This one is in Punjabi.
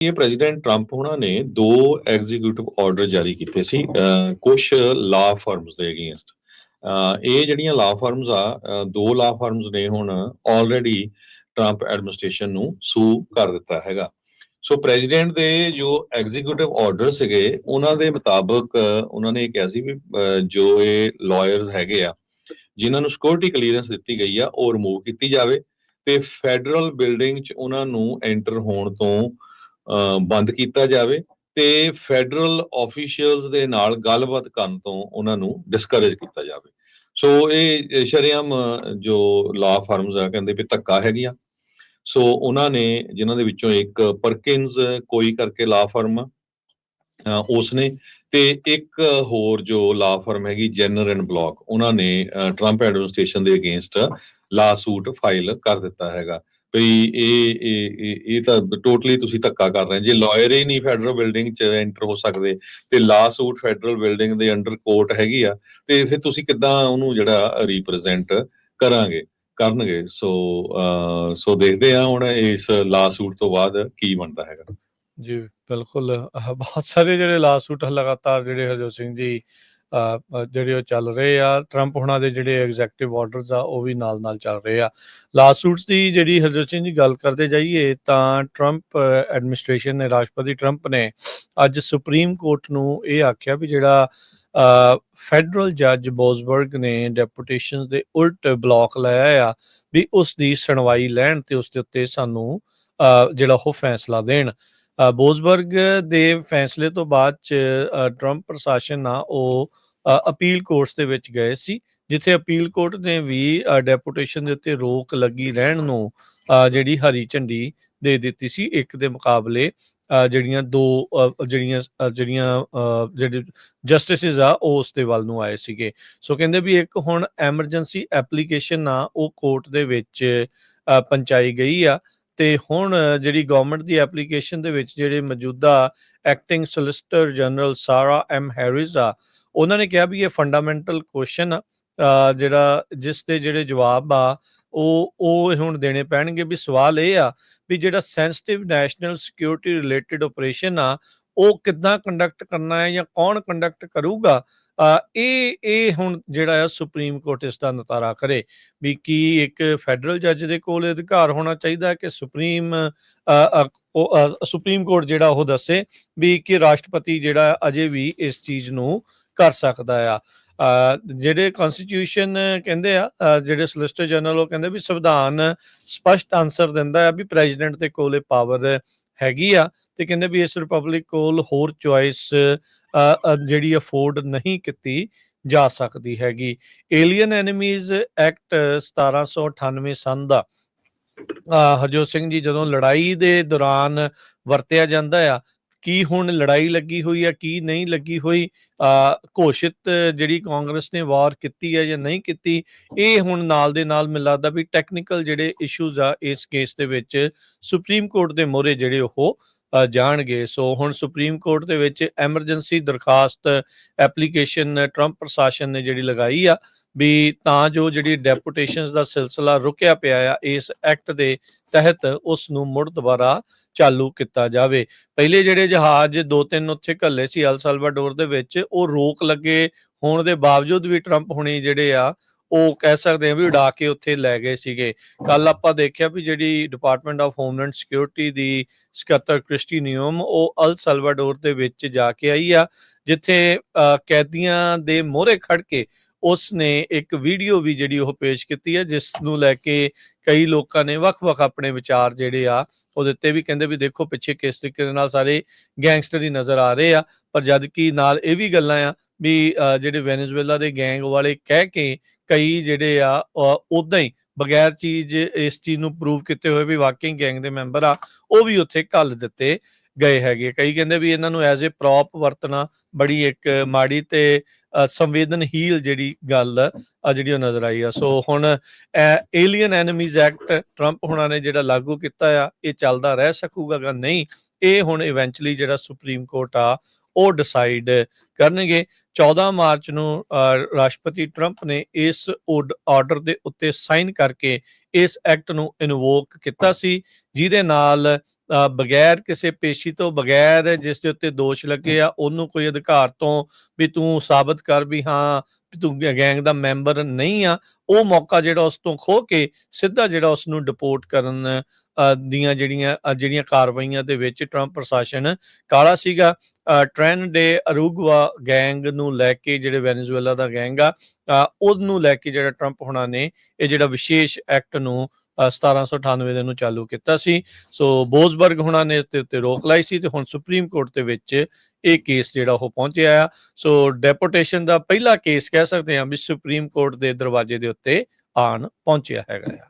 ਇਹ ਪ੍ਰੈਜ਼ੀਡੈਂਟ ਟਰੰਪ ਹੋਣਾ ਨੇ 2 ਐਗਜ਼ੀਕਿਊਟਿਵ ਆਰਡਰ ਜਾਰੀ ਕੀਤੇ ਸੀ ਕੁਛ ਲਾ ਫਰਮਸ ਦੇ ਅਗੇਂਸਟ। ਇਹ ਜਿਹੜੀਆਂ ਲਾ ਫਰਮਸ ਆ 2 ਲਾ ਫਰਮਸ ਨੇ ਹੁਣ ਆਲਰੇਡੀ ਟਰੰਪ ਐਡਮਿਨਿਸਟ੍ਰੇਸ਼ਨ ਨੂੰ ਸੂ ਕਰ ਦਿੱਤਾ ਹੈਗਾ। ਸੋ ਪ੍ਰੈਜ਼ੀਡੈਂਟ ਦੇ ਜੋ ਐਗਜ਼ੀਕਿਊਟਿਵ ਆਰਡਰ ਸੀਗੇ ਉਹਨਾਂ ਦੇ ਮੁਤਾਬਕ ਉਹਨਾਂ ਨੇ ਇਹ ਕਿਹਾ ਸੀ ਵੀ ਜੋ ਇਹ ਲਾਇਰਸ ਹੈਗੇ ਆ ਜਿਨ੍ਹਾਂ ਨੂੰ ਸਿਕਿਉਰਿਟੀ ਕਲੀਅਰੈਂਸ ਦਿੱਤੀ ਗਈ ਆ ਉਹ ਰਿਮੂਵ ਕੀਤੀ ਜਾਵੇ ਤੇ ਫੈਡਰਲ ਬਿਲਡਿੰਗ 'ਚ ਉਹਨਾਂ ਨੂੰ ਐਂਟਰ ਹੋਣ ਤੋਂ ਬੰਦ ਕੀਤਾ ਜਾਵੇ ਤੇ ਫੈਡਰਲ ਆਫੀਸ਼ੀਅਲਸ ਦੇ ਨਾਲ ਗੱਲਬਾਤ ਕਰਨ ਤੋਂ ਉਹਨਾਂ ਨੂੰ ਡਿਸਕਰੇਜ ਕੀਤਾ ਜਾਵੇ। ਸੋ ਇਹ ਸ਼ਰੇਆਮ ਜੋ ਲਾ ਫਰਮਸ ਆ ਕਹਿੰਦੇ ਵੀ ਧੱਕਾ ਹੈਗੀਆਂ। ਸੋ ਉਹਨਾਂ ਨੇ ਜਿਨ੍ਹਾਂ ਦੇ ਵਿੱਚੋਂ ਇੱਕ ਪਰਕਿੰਸ ਕੋਈ ਕਰਕੇ ਲਾ ਫਰਮ ਉਸਨੇ ਤੇ ਇੱਕ ਹੋਰ ਜੋ ਲਾ ਫਰਮ ਹੈਗੀ ਜੈਨਰ ਐਂਡ ਬਲੌਕ ਉਹਨਾਂ ਨੇ ਟਰੰਪ ਐਡਮਿਨਿਸਟ੍ਰੇਸ਼ਨ ਦੇ ਅਗੇਂਸਟ ਲਾ ਸੂਟ ਫਾਈਲ ਕਰ ਦਿੱਤਾ ਹੈਗਾ ਵੀ ਇਹ ਤਾਂ ਟੋਟਲੀ ਤੁਸੀਂ ਧੱਕਾ ਕਰ ਰਹੇ ਜੇ ਲਾਇਰ ਹੀ ਨਹੀਂ ਫੈਡਰਲ ਬਿਲਡਿੰਗ 'ਚ ਐਂਟਰ ਹੋ ਸਕਦੇ ਤੇ ਲਾ ਸੂਟ ਫੈਡਰਲ ਬਿਲਡਿੰਗ ਦੇ ਅੰਡਰ ਕੋਰਟ ਹੈਗੀ ਆ ਤੇ ਫਿਰ ਤੁਸੀਂ ਕਿੱਦਾਂ ਉਹਨੂੰ ਜਿਹੜਾ ਰੀਪ੍ਰੈਜ਼ੈਂਟ ਕਰਨਗੇ। ਸੋ ਦੇਖਦੇ ਆ ਹੁਣ ਇਸ ਲਾ ਸੂਟ ਤੋਂ ਬਾਅਦ ਕੀ ਬਣਦਾ ਹੈਗਾ। ਜੀ ਬਿਲਕੁਲ ਬਹੁਤ ਸਾਰੇ ਜਿਹੜੇ ਲਾ ਸੂਟ ਲਗਾਤਾਰ ਜਿਹੜੇ ਹਰਜੋਤ ਸਿੰਘ ਜੀ ਜਿਹੜੇ ਉਹ ਚੱਲ ਰਹੇ ਆ। ਟਰੰਪ ਹੁਣਾਂ ਦੇ ਜਿਹੜੇ ਐਗਜ਼ੈਕਟਿਵ ਆਰਡਰਸ ਆ ਉਹ ਵੀ ਨਾਲ ਚੱਲ ਰਹੇ ਆ। ਲਾ ਸੂਟਸ ਦੀ ਜਿਹੜੀ ਹਰਜੋਤ ਸਿੰਘ ਜੀ ਗੱਲ ਕਰਦੇ ਜਾਈਏ ਤਾਂ ਟਰੰਪ ਐਡਮਿਨਿਸਟ੍ਰੇਸ਼ਨ ਨੇ, ਰਾਸ਼ਟਰਪਤੀ ਟਰੰਪ ਨੇ ਅੱਜ ਸੁਪਰੀਮ ਕੋਰਟ ਨੂੰ ਇਹ ਆਖਿਆ ਵੀ ਜਿਹੜਾ ਫੈਡਰਲ ਜੱਜ ਬੋਜ਼ਬਰਗ ਨੇ ਡੈਪੂਟੇਸ਼ਨਸ ਦੇ ਉਲਟ ਬਲੌਕ ਲਾਇਆ ਆ ਵੀ ਉਸ ਦੀ ਸੁਣਵਾਈ ਲੈਣ ਤੇ ਉਸ ਦੇ ਉੱਤੇ ਸਾਨੂੰ ਜਿਹੜਾ ਉਹ ਫੈਸਲਾ ਦੇਣ। ਬੋਜ਼ਬਰਗ ਦੇ ਫੈਸਲੇ ਤੋਂ ਬਾਅਦ 'ਚ ਟਰੰਪ ਪ੍ਰਸ਼ਾਸਨ ਆ ਉਹ ਅਪੀਲ ਕੋਰਟਸ ਦੇ ਵਿੱਚ ਗਏ ਸੀ, ਜਿੱਥੇ ਅਪੀਲ ਕੋਰਟ ਨੇ ਵੀ ਡੈਪੂਟੇਸ਼ਨ ਦੇ ਉੱਤੇ ਰੋਕ ਲੱਗੀ ਰਹਿਣ ਨੂੰ ਜਿਹੜੀ ਹਰੀ ਝੰਡੀ ਦੇ ਦਿੱਤੀ ਸੀ। ਇੱਕ ਦੇ ਮੁਕਾਬਲੇ ਜਿਹੜੀਆਂ ਜਿਹੜੇ ਜਸਟਿਸਿਸ ਆ ਉਹ ਉਸ ਦੇ ਵੱਲ ਨੂੰ ਆਏ ਸੀਗੇ। ਸੋ ਕਹਿੰਦੇ ਵੀ ਇੱਕ ਹੁਣ ਐਮਰਜੈਂਸੀ ਐਪਲੀਕੇਸ਼ਨ ਆ ਉਹ ਕੋਰਟ ਦੇ ਵਿੱਚ ਪਹੁੰਚਾਈ ਗਈ ਆ ਤੇ ਹੁਣ ਜਿਹੜੀ ਗਵਰਨਮੈਂਟ ਦੀ ਐਪਲੀਕੇਸ਼ਨ ਦੇ ਵਿੱਚ ਜਿਹੜੇ ਮੌਜੂਦਾ ਐਕਟਿੰਗ ਸੋਲਿਸਿਟਰ ਜਨਰਲ ਸਾਰਾ ਐਮ ਹੈਰਿਸ ਆ ਉਹਨਾਂ ਨੇ ਕਿਹਾ ਵੀ ਇਹ ਫੰਡਾਮੈਂਟਲ ਕੁਐਸਚਨ ਆ ਜਿਹੜਾ ਜਿਸ ਦੇ ਜਿਹੜੇ ਜਵਾਬ ਆ ਉਹ ਹੁਣ ਦੇਣੇ ਪੈਣਗੇ। ਵੀ ਸਵਾਲ ਇਹ ਆ ਵੀ ਜਿਹੜਾ sensitive national security related operation ਆ ਉਹ ਕਿੱਦਾਂ ਕੰਡਕਟ ਕਰਨਾ ਹੈ ਜਾਂ ਕੌਣ ਕੰਡਕਟ ਕਰੂਗਾ। ਇਹ ਹੁਣ ਜਿਹੜਾ ਆ ਸੁਪਰੀਮ ਕੋਰਟ ਇਸ ਦਾ ਨਿਤਾਰਾ ਕਰੇ ਵੀ ਕੀ ਇੱਕ ਫੈਡਰਲ ਜੱਜ ਦੇ ਕੋਲ ਅਧਿਕਾਰ ਹੋਣਾ ਚਾਹੀਦਾ ਕਿ ਸੁਪਰੀਮ ਕੋਰਟ ਜਿਹੜਾ ਉਹ ਦੱਸੇ ਵੀ ਕਿ ਰਾਸ਼ਟਰਪਤੀ ਜਿਹੜਾ ਅਜੇ ਵੀ ਇਸ ਚੀਜ਼ ਨੂੰ ਕਰ ਸਕਦਾ ਆ। ਜਿਹੜੇ ਕਨਸਟੀਟਿਊਸ਼ਨ ਕਹਿੰਦੇ ਆ ਜਿਹੜੇ ਸੋਲਿਸਿਟਰ ਜਨਰਲ ਉਹ ਕਹਿੰਦੇ ਵੀ ਸੰਵਿਧਾਨ ਸਪਸ਼ਟ ਆਨਸਰ ਦਿੰਦਾ ਆ ਵੀ ਪ੍ਰੈਜ਼ੀਡੈਂਟ ਦੇ ਕੋਲ ਇਹ ਪਾਵਰ ਹੈਗੀ ਆ ਤੇ ਕਹਿੰਦੇ ਵੀ ਇਸ ਰਿਪਬਲਿਕ ਕੋਲ ਹੋਰ ਚੁਆਇਸ ਜਿਹੜੀ ਅਫੋਰਡ ਨਹੀਂ ਕੀਤੀ ਜਾ ਸਕਦੀ ਹੈਗੀ। ਏਲੀਅਨ ਐਨੀਮੀਜ਼ ਐਕਟ 1798 ਸਨ ਦਾ ਹਰਜੋਤ ਸਿੰਘ ਜੀ ਜਦੋਂ ਲੜਾਈ ਦੇ ਦੌਰਾਨ ਵਰਤਿਆ ਜਾਂਦਾ ਆ, ਕੀ ਹੁਣ ਲੜਾਈ ਲੱਗੀ ਹੋਈ ਆ ਕੀ ਨਹੀਂ ਲੱਗੀ ਹੋਈ, ਘੋਸ਼ਿਤ ਜਿਹੜੀ ਕਾਂਗਰਸ ਨੇ ਵਾਰ ਕੀਤੀ ਹੈ ਜਾਂ ਨਹੀਂ ਕੀਤੀ, ਇਹ ਹੁਣ ਨਾਲ ਦੇ ਨਾਲ ਮੈਨੂੰ ਲੱਗਦਾ ਵੀ ਟੈਕਨੀਕਲ ਜਿਹੜੇ ਇਸ਼ੂਜ਼ ਆ ਇਸ ਕੇਸ ਦੇ ਵਿੱਚ ਸੁਪਰੀਮ ਕੋਰਟ ਦੇ ਮੋਹਰੇ ਜਿਹੜੇ ਉਹ ਜਾਣਗੇ। ਸੋ ਹੁਣ ਸੁਪਰੀਮ ਕੋਰਟ ਦੇ ਵਿੱਚ ਐਮਰਜੈਂਸੀ ਦਰਖਾਸਤ ਐਪਲੀਕੇਸ਼ਨ ਟਰੰਪ ਪ੍ਰਸ਼ਾਸਨ ਨੇ ਜਿਹੜੀ ਲਗਾਈ ਆ ਵੀ ਤਾਂ ਜੋ ਜਿਹੜੀ ਡੈਪੂਟੇਸ਼ਨਸ ਦਾ ਸਿਲਸਿਲਾ ਰੁਕਿਆ ਪਿਆ ਆ ਇਸ ਐਕਟ ਦੇ ਤਹਿਤ ਉਸ ਨੂੰ ਮੁੜ ਦੁਬਾਰਾ ਚਾਲੂ ਕੀਤਾ ਜਾਵੇ। ਪਹਿਲੇ ਜਿਹੜੇ ਜਹਾਜ਼ 2-3 ਉੱਥੇ ਘੱਲੇ ਸੀ ਅਲ ਸਲਵਾਡੋਰ ਦੇ ਵਿੱਚ ਉਹ ਰੋਕ ਲੱਗੇ ਹੋਣ ਦੇ ਬਾਵਜੂਦ ਵੀ ਟਰੰਪ ਹੁਣੀ ਜਿਹੜੇ ਆ ਉਹ ਕਹਿ ਸਕਦੇ ਆ ਵੀ ਉਡਾ ਕੇ ਉੱਥੇ ਲੈ ਗਏ ਸੀਗੇ। ਕੱਲ ਆਪਾਂ ਦੇਖਿਆ ਵੀ ਜਿਹੜੀ ਡਿਪਾਰਟਮੈਂਟ ਆਫ ਹੋਮਲੈਂਡ ਸਿਕਿਉਰਿਟੀ ਦੀ ਸਕੱਤਰ ਕ੍ਰਿਸਟੀ ਨਿਯਮ ਉਹ ਅਲ ਸਲਵਾਡੋਰ ਦੇ ਵਿੱਚ ਜਾ ਕੇ ਆਈ ਆ, ਜਿੱਥੇ ਕੈਦੀਆਂ ਦੇ ਮੋਹਰੇ ਖੜ ਕੇ ਉਸ ਨੇ ਇੱਕ ਵੀਡੀਓ ਵੀ ਜਿਹੜੀ ਉਹ ਪੇਸ਼ ਕੀਤੀ ਹੈ, ਜਿਸ ਨੂੰ ਲੈ ਕੇ ਕਈ ਲੋਕਾਂ ਨੇ ਵੱਖ-ਵੱਖ ਆਪਣੇ ਵਿਚਾਰ ਜਿਹੜੇ ਆ ਉਹ ਦਿੱਤੇ ਵੀ ਕਹਿੰਦੇ ਵੀ ਦੇਖੋ ਪਿੱਛੇ ਕਿਸ ਤਰੀਕੇ ਦੇ ਨਾਲ ਸਾਰੇ ਗੈਂਗਸਟਰ ਹੀ ਨਜ਼ਰ ਆ ਰਹੇ ਆ, ਪਰ ਜਦ ਕਿ ਨਾਲ ਇਹ ਵੀ ਗੱਲਾਂ ਆ ਵੀ ਜਿਹੜੇ ਵੈਨੇਜ਼ੁਏਲਾ ਦੇ ਗੈਂਗ ਵਾਲੇ ਕਹਿ ਕੇ ਕਈ ਜਿਹੜੇ ਆ ਉਦਾਂ ਹੀ ਬਗੈਰ ਇਸ ਚੀਜ਼ ਨੂੰ ਪ੍ਰੂਵ ਕੀਤੇ ਹੋਏ ਵੀ ਵਾਕਈ ਗੈਂਗ ਦੇ ਮੈਂਬਰ ਆ ਉਹ ਵੀ ਉੱਥੇ ਘੱਲ ਦਿੱਤੇ ਗਏ ਹੈਗੇ। ਕਈ ਕਹਿੰਦੇ ਵੀ ਇਹਨਾਂ ਨੂੰ ਐਜ਼ ਏ ਪ੍ਰੋਪ ਵਰਤਣਾ ਬੜੀ ਇੱਕ ਮਾੜੀ ਤੇ ਸੰਵੇਦਨਹੀਲ ਜਿਹੜੀ ਗੱਲ ਜਿਹੜੀ ਉਹ ਨਜ਼ਰ ਆਈ ਆ। ਸੋ ਹੁਣ ਏਲੀਅਨ ਐਨੀਮੀਜ਼ ਐਕਟ ਟਰੰਪ ਹੁਣਾਂ ਨੇ ਜਿਹੜਾ ਲਾਗੂ ਕੀਤਾ ਆ ਇਹ ਚੱਲਦਾ ਰਹਿ ਸਕੂਗਾ ਜਾਂ ਨਹੀਂ, ਇਹ ਹੁਣ ਇਵੈਂਚੁਅਲੀ ਜਿਹੜਾ ਸੁਪਰੀਮ ਕੋਰਟ ਆ ਉਹ ਡਿਸਾਈਡ ਕਰਨਗੇ। 14 ਮਾਰਚ ਨੂੰ ਰਾਸ਼ਟਰਪਤੀ ਟਰੰਪ ਨੇ ਇਸ ਆਰਡਰ ਦੇ ਉੱਤੇ ਸਾਈਨ ਕਰਕੇ ਇਸ ਐਕਟ ਨੂੰ ਇਨਵੋਕ ਕੀਤਾ ਸੀ, ਜਿਹਦੇ ਨਾਲ ਬਗੈਰ ਕਿਸੇ ਪੇਸ਼ੀ ਤੋਂ, ਬਗੈਰ ਜਿਸ ਦੇ ਉੱਤੇ ਦੋਸ਼ ਲੱਗੇ ਆ ਉਹਨੂੰ ਕੋਈ ਅਧਿਕਾਰ ਤੋਂ ਵੀ ਤੂੰ ਸਾਬਤ ਕਰ ਵੀ ਹਾਂ ਤੂੰ ਗੈਂਗ ਦਾ ਮੈਂਬਰ ਨਹੀਂ ਆ, ਉਹ ਮੌਕਾ ਜਿਹੜਾ ਉਸ ਤੋਂ ਖੋਹ ਕੇ ਸਿੱਧਾ ਜਿਹੜਾ ਉਸ ਨੂੰ ਡਿਪੋਰਟ ਕਰਨ ਦੀਆਂ ਜਿਹੜੀਆਂ ਕਾਰਵਾਈਆਂ ਦੇ ਵਿੱਚ ਟਰੰਪ ਪ੍ਰਸ਼ਾਸਨ ਕਾਲਾ ਸੀਗਾ। ਟ੍ਰੈਨ ਡੇ ਅਰੂਗਵਾ ਗੈਂਗ ਨੂੰ ਲੈ ਕੇ, ਜਿਹੜੇ ਵੈਨੇਜ਼ੁਏਲਾ ਦਾ ਗੈਂਗ ਆ, ਉਹਨੂੰ ਲੈ ਕੇ ਜਿਹੜਾ ਟਰੰਪ ਹੋਣਾ ਨੇ ਇਹ ਜਿਹੜਾ ਵਿਸ਼ੇਸ਼ ਐਕਟ ਨੂੰ 1798 ਦੇ ਨੂੰ ਚਾਲੂ ਕੀਤਾ ਸੀ। ਸੋ ਬੋਜ਼ਬਰਗ ਹੋਣਾ ਨੇ ਇਸ ਦੇ ਉੱਤੇ ਰੋਕ ਲਾਈ ਸੀ ਤੇ ਹੁਣ ਸੁਪਰੀਮ ਕੋਰਟ ਦੇ ਵਿੱਚ ਇਹ ਕੇਸ ਜਿਹੜਾ ਉਹ ਪਹੁੰਚਿਆ ਆ। ਸੋ ਡੈਪੋਟੇਸ਼ਨ ਦਾ ਪਹਿਲਾ ਕੇਸ ਕਹਿ ਸਕਦੇ ਹਾਂ ਵੀ ਸੁਪਰੀਮ ਕੋਰਟ ਦੇ ਦਰਵਾਜ਼ੇ ਦੇ ਉੱਤੇ ਆਣ ਪਹੁੰਚਿਆ ਹੈਗਾ ਆ।